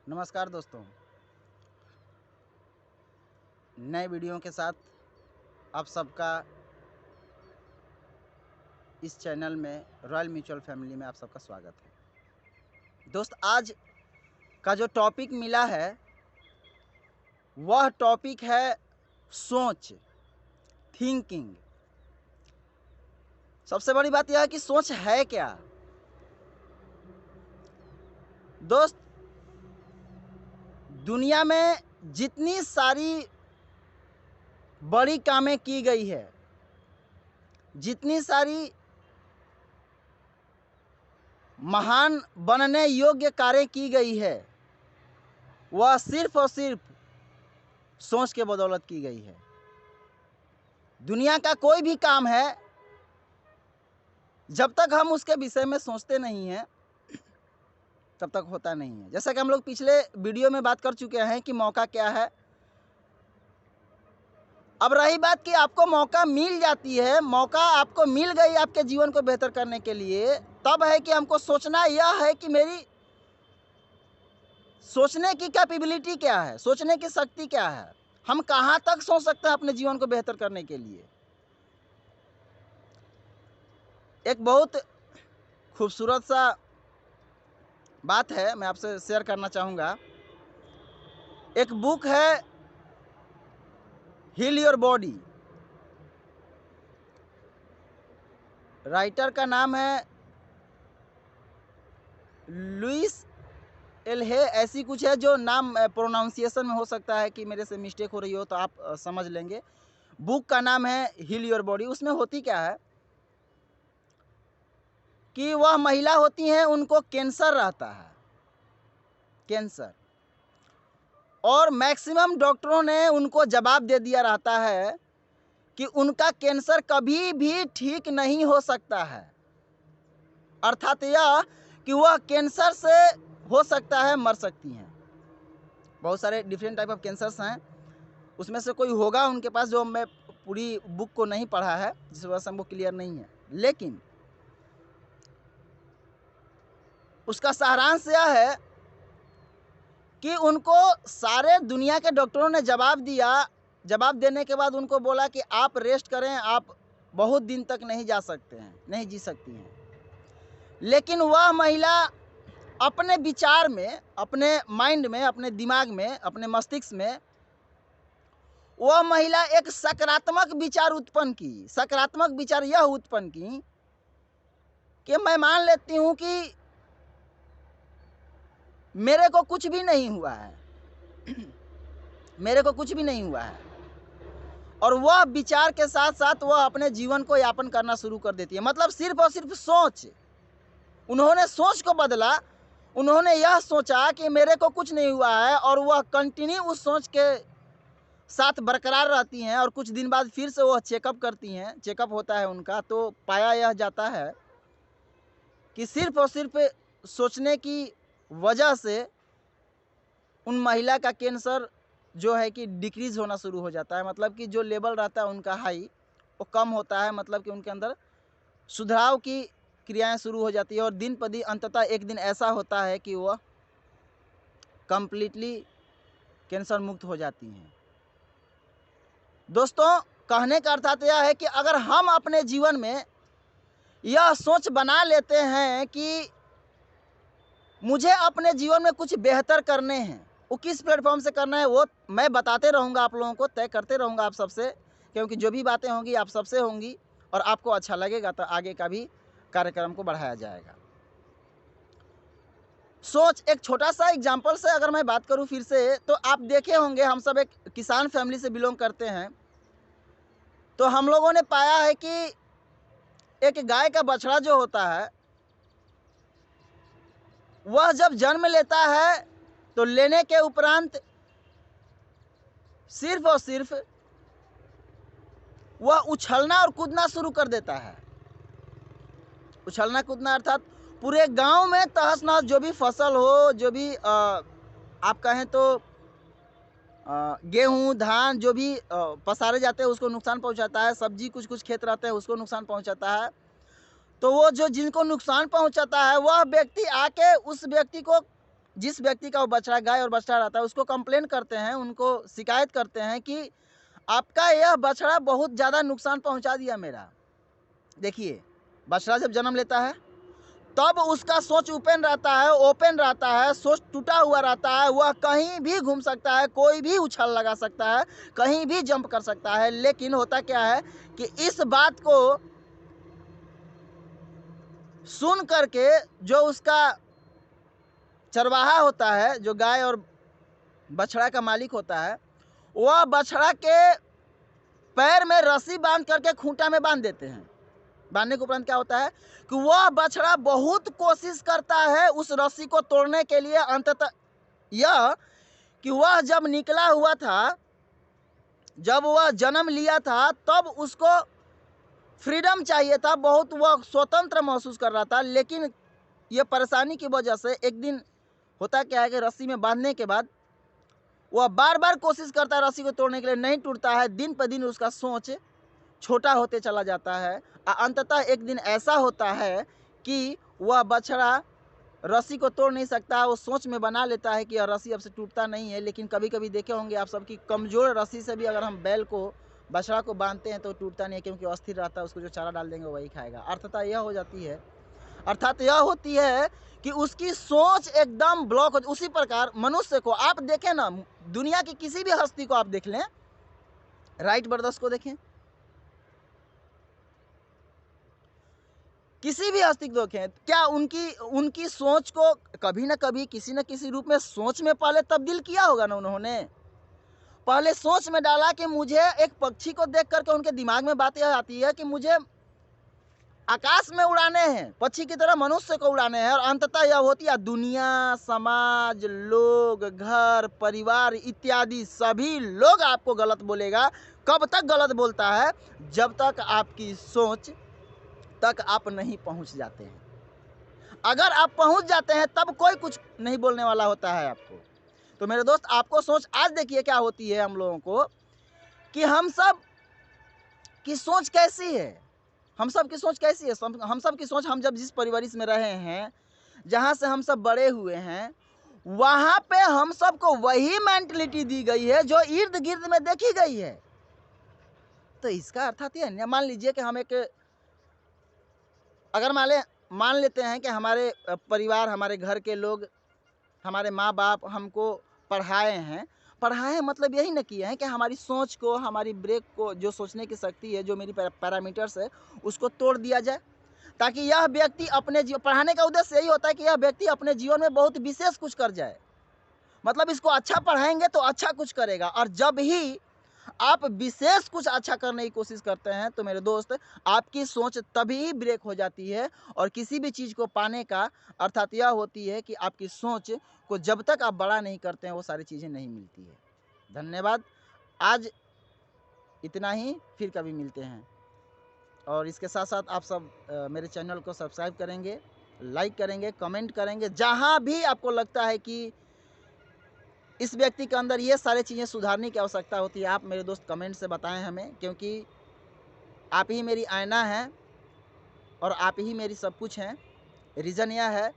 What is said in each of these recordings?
नमस्कार दोस्तों, नए वीडियो के साथ आप सबका इस चैनल में रॉयल म्यूचुअल फैमिली में आप सबका स्वागत है। दोस्त, आज का जो टॉपिक मिला है वह टॉपिक है सोच, थिंकिंग। सबसे बड़ी बात यह है कि सोच है क्या। दोस्त, दुनिया में जितनी सारी बड़ी कामें की गई है, जितनी सारी महान बनने योग्य कार्य की गई है, वह सिर्फ और सिर्फ सोच के बदौलत की गई है। दुनिया का कोई भी काम है, जब तक हम उसके विषय में सोचते नहीं हैं तब तक होता नहीं है। जैसा कि हम लोग पिछले वीडियो में बात कर चुके हैं कि मौका क्या है। अब रही बात कि आपको मौका मिल जाती है, मौका आपको मिल गई आपके जीवन को बेहतर करने के लिए, तब है कि हमको सोचना यह है कि मेरी सोचने की कैपेबिलिटी क्या है, सोचने की शक्ति क्या है, हम कहाँ तक सोच सकते हैं अपने जीवन को बेहतर करने के लिए। एक बहुत खूबसूरत सा बात है, मैं आपसे शेयर करना चाहूँगा। एक बुक है हील योर बॉडी, राइटर का नाम है लुइस एल हे, ऐसी कुछ है। जो नाम प्रोनाउंसिएशन में हो सकता है कि मेरे से मिस्टेक हो रही हो, तो आप समझ लेंगे। बुक का नाम है हील योर बॉडी। उसमें होती क्या है कि वह महिला होती हैं, उनको कैंसर रहता है, कैंसर, और मैक्सिमम डॉक्टरों ने उनको जवाब दे दिया रहता है कि उनका कैंसर कभी भी ठीक नहीं हो सकता है। अर्थात यह कि वह कैंसर से हो सकता है मर सकती हैं। बहुत सारे डिफरेंट टाइप ऑफ कैंसर्स हैं, उसमें से कोई होगा उनके पास, जो मैं पूरी बुक को नहीं पढ़ा है, जिस वजह से हमको क्लियर नहीं है। लेकिन उसका सारांश यह है कि उनको सारे दुनिया के डॉक्टरों ने जवाब दिया। जवाब देने के बाद उनको बोला कि आप रेस्ट करें, आप बहुत दिन तक नहीं जा सकते हैं, नहीं जी सकती हैं। लेकिन वह महिला अपने विचार में, अपने माइंड में, अपने दिमाग में, अपने मस्तिष्क में, वह महिला एक सकारात्मक विचार उत्पन्न की। सकारात्मक विचार यह उत्पन्न की कि मैं मान लेती हूं कि मेरे को कुछ भी नहीं हुआ है, मेरे को कुछ भी नहीं हुआ है। और वह विचार के साथ साथ वह अपने जीवन को यापन करना शुरू कर देती है। मतलब सिर्फ और सिर्फ सोच, उन्होंने सोच को बदला। उन्होंने यह सोचा कि मेरे को कुछ नहीं हुआ है, और वह कंटिन्यू उस सोच के साथ बरकरार रहती हैं। और कुछ दिन बाद फिर से वह चेकअप करती हैं, चेकअप होता है उनका, तो पाया यह जाता है कि सिर्फ और सिर्फ सोचने की वजह से उन महिला का कैंसर जो है कि डिक्रीज होना शुरू हो जाता है। मतलब कि जो लेवल रहता है उनका हाई, वो कम होता है। मतलब कि उनके अंदर सुधार की क्रियाएं शुरू हो जाती है, और दिन पर दिन अंततः एक दिन ऐसा होता है कि वह कंप्लीटली कैंसर मुक्त हो जाती हैं। दोस्तों, कहने का अर्थ यह है कि अगर हम अपने जीवन में यह सोच बना लेते हैं कि मुझे अपने जीवन में कुछ बेहतर करने हैं, वो किस प्लेटफॉर्म से करना है वो मैं बताते रहूँगा, आप लोगों को तय करते रहूँगा आप सबसे, क्योंकि जो भी बातें होंगी आप सबसे होंगी, और आपको अच्छा लगेगा तो आगे का भी कार्यक्रम को बढ़ाया जाएगा। सोच, एक छोटा सा एग्जाम्पल से अगर मैं बात करूं फिर से, तो आप देखे होंगे, हम सब एक किसान फैमिली से बिलोंग करते हैं। तो हम लोगों ने पाया है कि एक गाय का बछड़ा जो होता है, वह जब जन्म लेता है तो लेने के उपरांत सिर्फ और सिर्फ वह उछलना और कूदना शुरू कर देता है। उछलना कूदना अर्थात पूरे गांव में तहस नहस, जो भी फसल हो, जो भी आप कहें तो गेहूं धान जो भी पसारे जाते हैं उसको नुकसान पहुंचाता है। सब्जी कुछ कुछ खेत रहते हैं उसको नुकसान पहुंचाता है। तो वो जो जिनको नुकसान पहुंचाता है, वह व्यक्ति आके उस व्यक्ति को जिस व्यक्ति का वो बछड़ा गाय और बछड़ा रहता है उसको कंप्लेन करते हैं, उनको शिकायत करते हैं कि आपका यह बछड़ा बहुत ज़्यादा नुकसान पहुंचा दिया मेरा। देखिए, बछड़ा जब जन्म लेता है तब उसका सोच ओपन रहता है, सोच टूटा हुआ रहता है, वह कहीं भी घूम सकता है, कोई भी उछाल लगा सकता है, कहीं भी जंप कर सकता है। लेकिन होता क्या है कि इस बात को सुन करके जो उसका चरवाहा होता है, जो गाय और बछड़ा का मालिक होता है, वह बछड़ा के पैर में रस्सी बांध करके खूंटा में बांध देते हैं। बांधने के उपरांत क्या होता है कि वह बछड़ा बहुत कोशिश करता है उस रस्सी को तोड़ने के लिए। अंततः यह कि वह जब निकला हुआ था, जब वह जन्म लिया था, तब उसको फ्रीडम चाहिए था, बहुत वह स्वतंत्र महसूस कर रहा था। लेकिन यह परेशानी की वजह से एक दिन होता क्या है कि रस्सी में बांधने के बाद वह बार बार कोशिश करता है रस्सी को तोड़ने के लिए, नहीं टूटता है। दिन पर दिन उसका सोच छोटा होते चला जाता है। अंततः एक दिन ऐसा होता है कि वह बछड़ा रस्सी को तोड़ नहीं सकता, वो सोच में बना लेता है कि यह रस्सी अब से टूटता नहीं है। लेकिन कभी कभी देखे होंगे आप सब की कमज़ोर रस्सी से भी अगर हम बैल को, बछड़ा को बांधते हैं तो टूटता नहीं है, क्योंकि अस्थिर रहता है, उसको जो चारा डाल देंगे वही खाएगा। अर्थात यह होती है कि उसकी सोच एकदम ब्लॉक हो। उसी प्रकार मनुष्य को आप देखें ना, दुनिया की किसी भी हस्ती को आप देख लें, राइट ब्रदर्स को देखें, किसी भी हस्ती को देखें, क्या उनकी सोच को कभी ना कभी किसी न किसी रूप में सोच में पहले तब्दील किया होगा ना। उन्होंने पहले सोच में डाला कि मुझे एक पक्षी को देख करके उनके दिमाग में बात यह आती है कि मुझे आकाश में उड़ाने हैं, पक्षी की तरह मनुष्य को उड़ाने हैं। और अंततः यह होती है दुनिया, समाज, लोग, घर, परिवार इत्यादि सभी लोग आपको गलत बोलेगा। कब तक गलत बोलता है? जब तक आपकी सोच तक आप नहीं पहुंच जाते हैं। अगर आप पहुंच जाते हैं तब कोई कुछ नहीं बोलने वाला होता है आपको। तो मेरे दोस्त, आपको सोच आज देखिए क्या होती है हम लोगों को, कि हम सब की सोच कैसी है। हम सब की सोच कैसी है? हम सब की सोच, हम जब जिस परिवारिश में रहे हैं, जहाँ से हम सब बड़े हुए हैं, वहाँ पे हम सबको वही मेंटलिटी दी गई है जो इर्द गिर्द में देखी गई है। तो इसका अर्थात यह, मान लीजिए कि हम अगर मान लेते हैं कि हमारे परिवार, हमारे घर के लोग, हमारे माँ बाप हमको पढ़ाए मतलब यही न किए हैं कि हमारी सोच को, हमारी ब्रेक को, जो सोचने की शक्ति है, जो मेरी पैरामीटर्स है, उसको तोड़ दिया जाए, ताकि यह व्यक्ति अपने पढ़ाने का उद्देश्य यही होता है कि यह व्यक्ति अपने जीवन में बहुत विशेष कुछ कर जाए। मतलब इसको अच्छा पढ़ाएंगे तो अच्छा कुछ करेगा। और जब ही आप विशेष कुछ अच्छा करने की कोशिश करते हैं तो मेरे दोस्त, आपकी सोच तभी ब्रेक हो जाती है। और किसी भी चीज़ को पाने का अर्थात यह होती है कि आपकी सोच को जब तक आप बड़ा नहीं करते हैं वो सारी चीज़ें नहीं मिलती है। धन्यवाद। आज इतना ही, फिर कभी मिलते हैं। और इसके साथ साथ आप सब मेरे चैनल को सब्सक्राइब करेंगे, लाइक करेंगे, कमेंट करेंगे। जहाँ भी आपको लगता है कि इस व्यक्ति के अंदर ये सारी चीज़ें सुधारने की आवश्यकता होती है, आप मेरे दोस्त कमेंट से बताएं हमें, क्योंकि आप ही मेरी आईना है और आप ही मेरी सब कुछ हैं। रीज़न यह है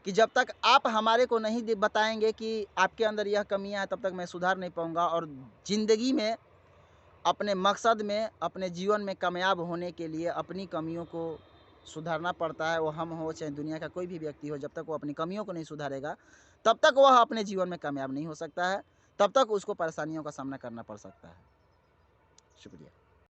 कि जब तक आप हमारे को नहीं बताएंगे कि आपके अंदर यह कमियां हैं, तब तक मैं सुधार नहीं पाऊंगा। और ज़िंदगी में, अपने मकसद में, अपने जीवन में कामयाब होने के लिए अपनी कमियों को सुधारना पड़ता है। वो हम हो चाहे दुनिया का कोई भी व्यक्ति हो, जब तक वो अपनी कमियों को नहीं सुधारेगा तब तक वह अपने जीवन में कामयाब नहीं हो सकता है, तब तक उसको परेशानियों का सामना करना पड़ सकता है। शुक्रिया।